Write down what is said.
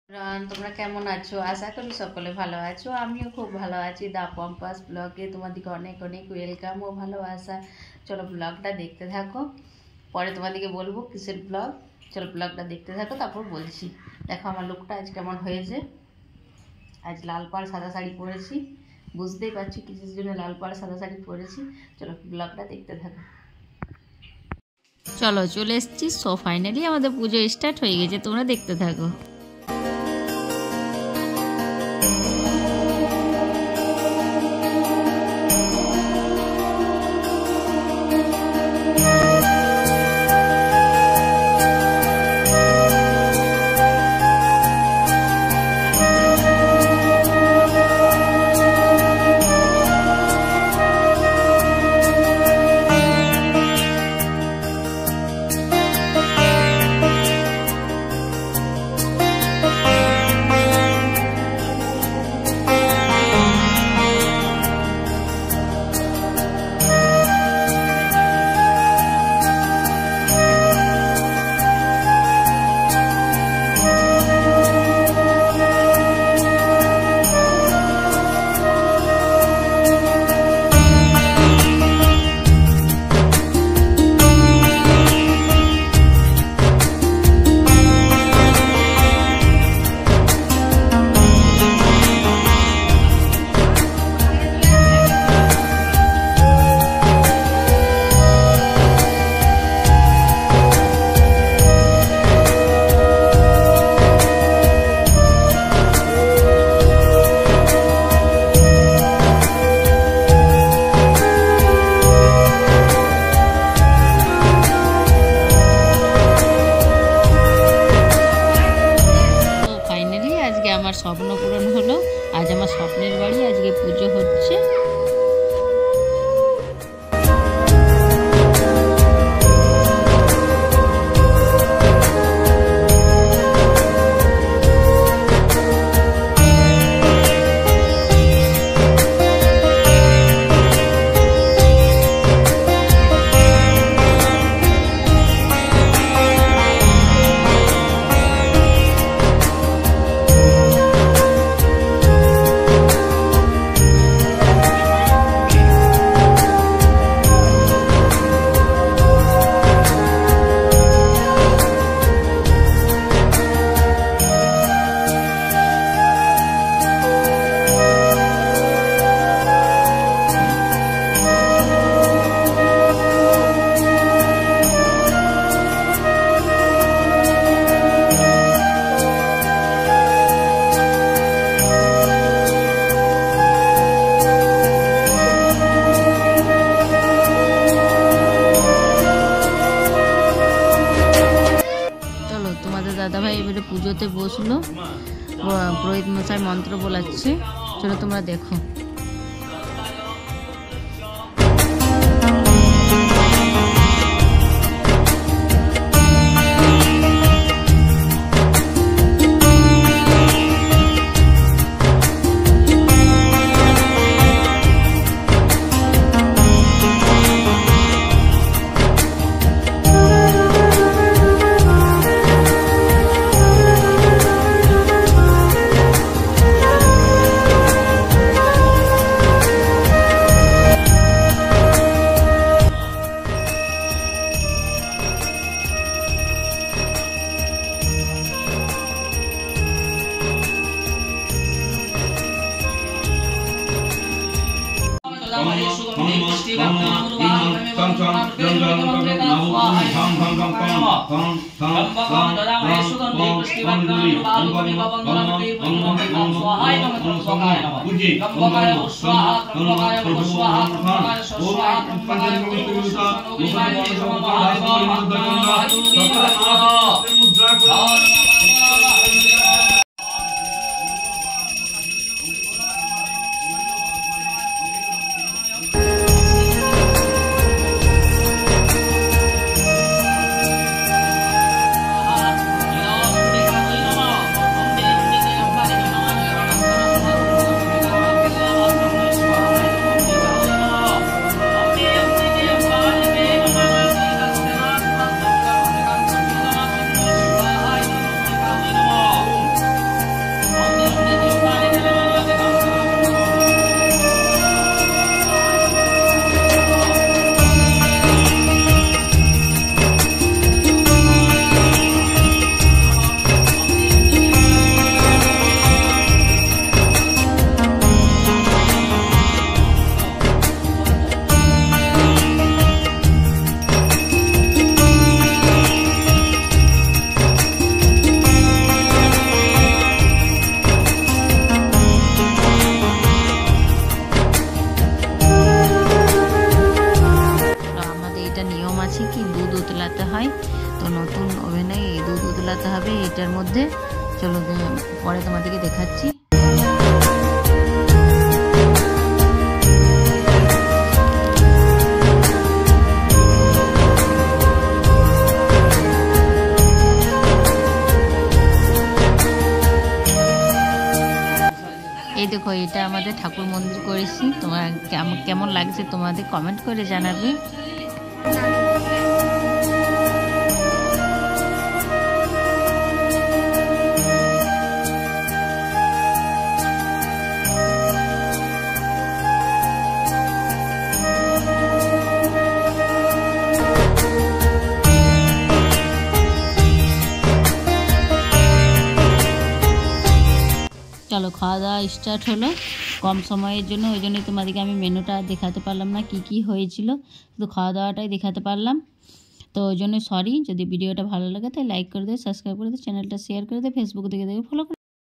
তোমরা কেমন আছো? আশা করি সকলে ভালো আছো। আমিও খুব ভালো আছি। দা পম্পাস ব্লগে তোমাদেরকে অনেক অনেক ওয়েলকাম ও ভালোবাসা। চলো ব্লগটা দেখতে থাকো, পরে তোমাদেরকে বলবো কিসের ব্লগ। চলো ব্লগটা দেখতে থাকো, তারপর বলছি। দেখো আমার লুকটা আজ কেমন হয়েছে। আজ লাল পাড় সাদা শাড়ি পরেছি, বুঝতেই পারছি কিসের জন্য লাল পাড় সাদা শাড়ি পরেছি। চলো ব্লগটা দেখতে থাকো। চলো চলে এসেছি। সো ফাইনালি আমাদের পুজো স্টার্ট হয়ে গেছে, তোমরা দেখতে থাকো। আমার স্বপ্ন পূরণ হলো। আজ আমার স্বপ্নের বাড়ি আজকে পুজো হচ্ছে। দাদাভাই এবারে পুজোতে বসলো, পুরোহিত মশাই মন্ত্র বলাচ্ছে। চলো তোমরা দেখো। পরে তোমাদেরকে দেখাচ্ছি। এই দেখো, এটা আমাদের ঠাকুর মন্দির করেছি। তোমার কেমন লাগছে তোমাদের কমেন্ট করে জানাবে। চলো খাওয়া দাওয়া স্টার্ট হলো। কম সময়ের জন্য, ওই জন্যই তোমাদেরকে আমি মেনুটা দেখাতে পারলাম না কি কি হয়েছিল, শুধু খাওয়া দাওয়াটাই দেখাতে পারলাম। তো ওই জন্য সরি। যদি ভিডিওটা ভালো লাগে তাই লাইক করে দেবে, সাবস্ক্রাইব করে দেবে, চ্যানেলটা শেয়ার করে দেবে, ফেসবুক থেকে দেখে ফলো করে